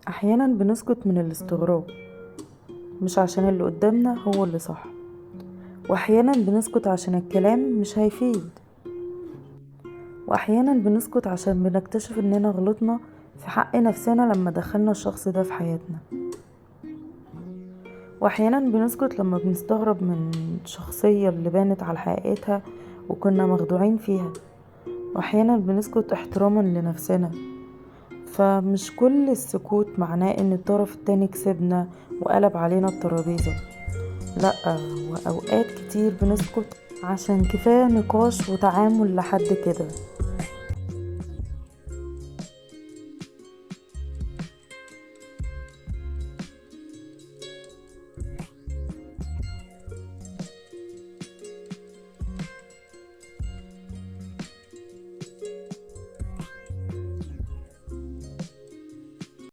احيانا بنسكت من الاستغراب، مش عشان اللي قدامنا هو اللي صح، واحيانا بنسكت عشان الكلام مش هيفيد، واحيانا بنسكت عشان بنكتشف اننا غلطنا في حق نفسنا لما دخلنا الشخص ده في حياتنا، واحيانا بنسكت لما بنستغرب من الشخصية اللي بانت على حقيقتها وكنا مخدوعين فيها، واحيانا بنسكت احتراما لنفسنا. فمش كل السكوت معناه ان الطرف التاني كسبنا وقلب علينا الترابيزة، لأ، وأوقات كتير بنسكت عشان كفاية نقاش وتعامل لحد كده.